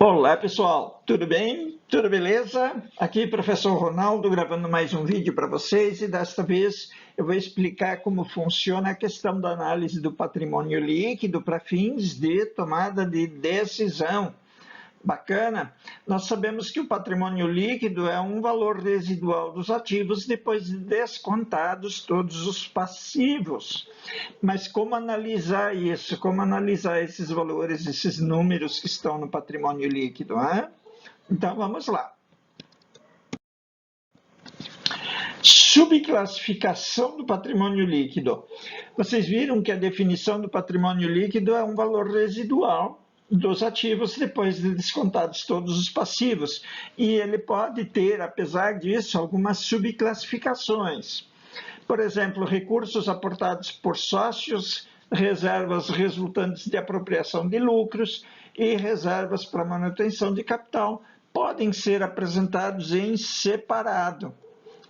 Olá pessoal, tudo bem? Tudo beleza? Aqui professor Ronaldo gravando mais um vídeo para vocês e desta vez eu vou explicar como funciona a questão da análise do patrimônio líquido para fins de tomada de decisão. Bacana? Nós sabemos que o patrimônio líquido é um valor residual dos ativos depois de descontados todos os passivos. Mas como analisar isso? Como analisar esses valores, esses números que estão no patrimônio líquido? Hein? Então vamos lá. Subclassificação do patrimônio líquido. Vocês viram que a definição do patrimônio líquido é um valor residual dos ativos depois de descontados todos os passivos. E ele pode ter, apesar disso, algumas subclassificações. Por exemplo, recursos aportados por sócios, reservas resultantes de apropriação de lucros e reservas para manutenção de capital podem ser apresentados em separado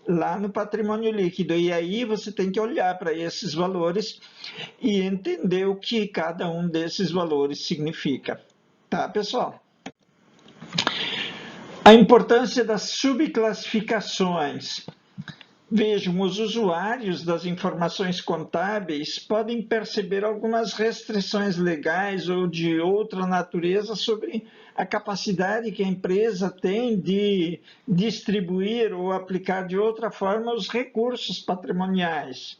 lá no patrimônio líquido. E aí você tem que olhar para esses valores e entender o que cada um desses valores significa. Tá, pessoal? A importância das subclassificações. Vejam, os usuários das informações contábeis podem perceber algumas restrições legais ou de outra natureza sobre a capacidade que a empresa tem de distribuir ou aplicar de outra forma os recursos patrimoniais.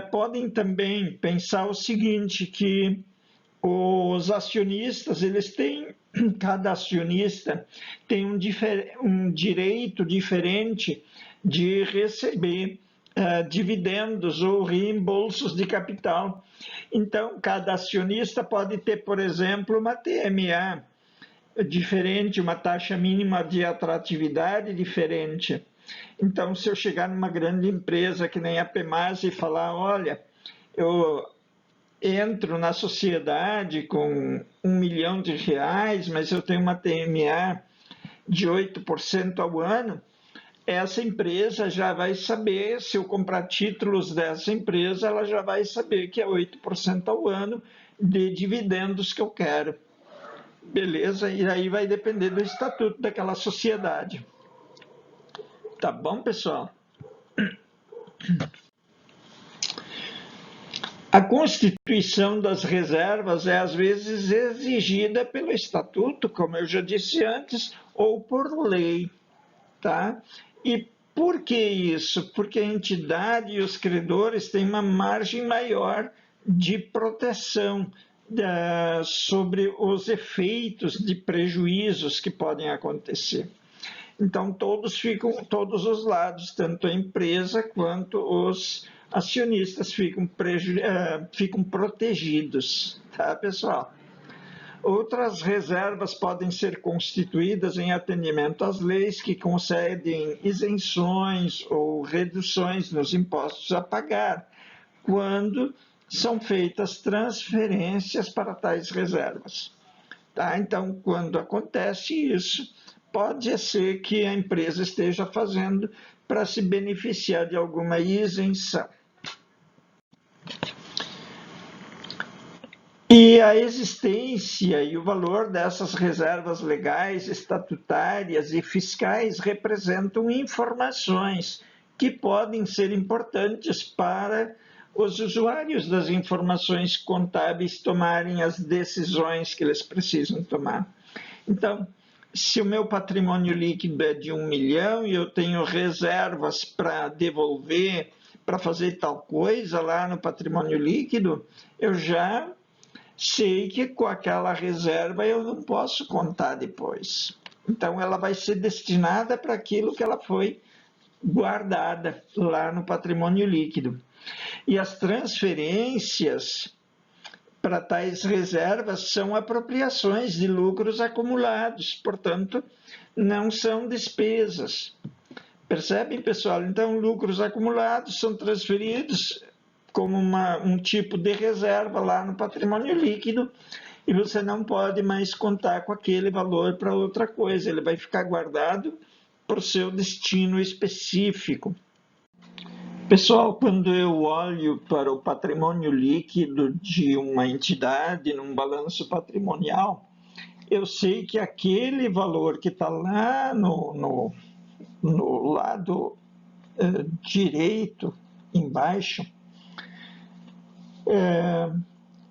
Podem também pensar o seguinte, que os acionistas, cada acionista tem um direito diferente de receber dividendos ou reembolsos de capital. Então, cada acionista pode ter, por exemplo, uma TMA diferente, uma taxa mínima de atratividade diferente. Então, se eu chegar numa grande empresa que nem a PEMAS e falar, olha, eu entro na sociedade com R$ 1 milhão, mas eu tenho uma TMA de 8% ao ano, essa empresa já vai saber, se eu comprar títulos dessa empresa, ela já vai saber que é 8% ao ano de dividendos que eu quero. Beleza? E aí vai depender do estatuto daquela sociedade. Tá bom, pessoal? A constituição das reservas é às vezes exigida pelo estatuto, como eu já disse antes, ou por lei, tá? E por que isso? Porque a entidade e os credores têm uma margem maior de proteção sobre os efeitos de prejuízos que podem acontecer. Então, todos os lados, tanto a empresa quanto os acionistas ficam protegidos, tá, pessoal? Outras reservas podem ser constituídas em atendimento às leis que concedem isenções ou reduções nos impostos a pagar, quando são feitas transferências para tais reservas. Tá? Então, quando acontece isso, pode ser que a empresa esteja fazendo para se beneficiar de alguma isenção. E a existência e o valor dessas reservas legais, estatutárias e fiscais representam informações que podem ser importantes para os usuários das informações contábeis tomarem as decisões que eles precisam tomar. Então, se o meu patrimônio líquido é de 1 milhão e eu tenho reservas para devolver, para fazer tal coisa lá no patrimônio líquido, eu já sei que com aquela reserva eu não posso contar depois. Então, ela vai ser destinada para aquilo que ela foi guardada lá no patrimônio líquido. E as transferências para tais reservas são apropriações de lucros acumulados, portanto, não são despesas. Percebem, pessoal? Então, lucros acumulados são transferidos como um tipo de reserva lá no patrimônio líquido e você não pode mais contar com aquele valor para outra coisa, ele vai ficar guardado para o seu destino específico. Pessoal, quando eu olho para o patrimônio líquido de uma entidade num balanço patrimonial, eu sei que aquele valor que está lá no lado direito, embaixo,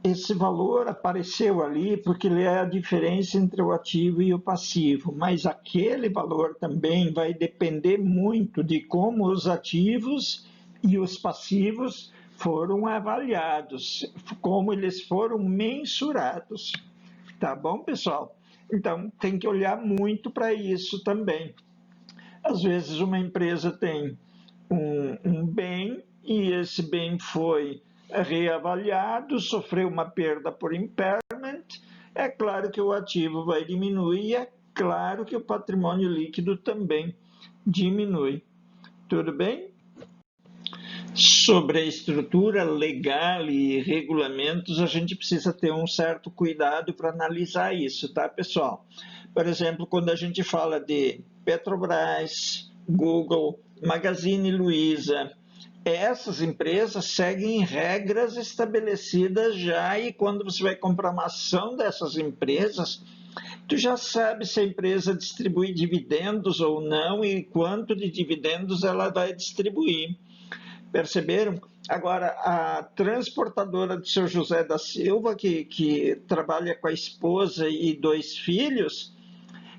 esse valor apareceu ali porque ele é a diferença entre o ativo e o passivo, mas aquele valor também vai depender muito de como os ativos e os passivos foram avaliados, como eles foram mensurados. Tá bom, pessoal? Então, tem que olhar muito para isso também. Às vezes, uma empresa tem um bem e esse bem foi reavaliado, sofreu uma perda por impairment, é claro que o ativo vai diminuir, é claro que o patrimônio líquido também diminui. Tudo bem? Sobre a estrutura legal e regulamentos, a gente precisa ter um certo cuidado para analisar isso, tá, pessoal? Por exemplo, quando a gente fala de Petrobras, Google, Magazine Luiza, essas empresas seguem regras estabelecidas já, e quando você vai comprar uma ação dessas empresas, tu já sabe se a empresa distribui dividendos ou não e quanto de dividendos ela vai distribuir. Perceberam? Agora, a transportadora do seu José da Silva, que trabalha com a esposa e 2 filhos,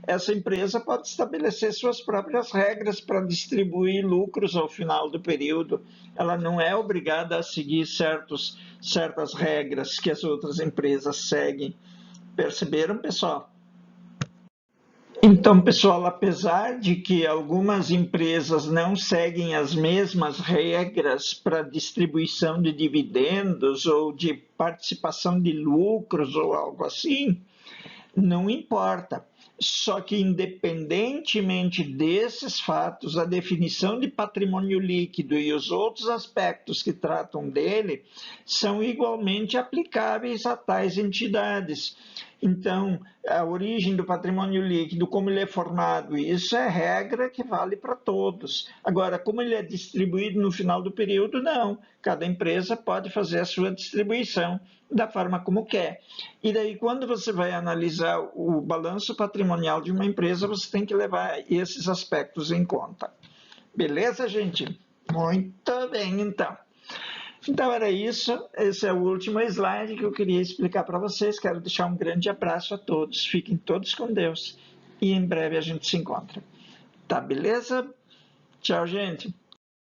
essa empresa pode estabelecer suas próprias regras para distribuir lucros ao final do período. Ela não é obrigada a seguir certas regras que as outras empresas seguem. Perceberam, pessoal? Então, pessoal, apesar de que algumas empresas não seguem as mesmas regras para distribuição de dividendos ou de participação de lucros ou algo assim, não importa. Só que, independentemente desses fatos, a definição de patrimônio líquido e os outros aspectos que tratam dele são igualmente aplicáveis a tais entidades. Então, a origem do patrimônio líquido, como ele é formado, isso é regra que vale para todos. Agora, como ele é distribuído no final do período, não. Cada empresa pode fazer a sua distribuição da forma como quer. E daí, quando você vai analisar o balanço patrimonial de uma empresa, você tem que levar esses aspectos em conta. Beleza, gente? Muito bem, então. Então era isso, esse é o último slide que eu queria explicar para vocês. Quero deixar um grande abraço a todos, fiquem todos com Deus e em breve a gente se encontra. Tá, beleza? Tchau, gente.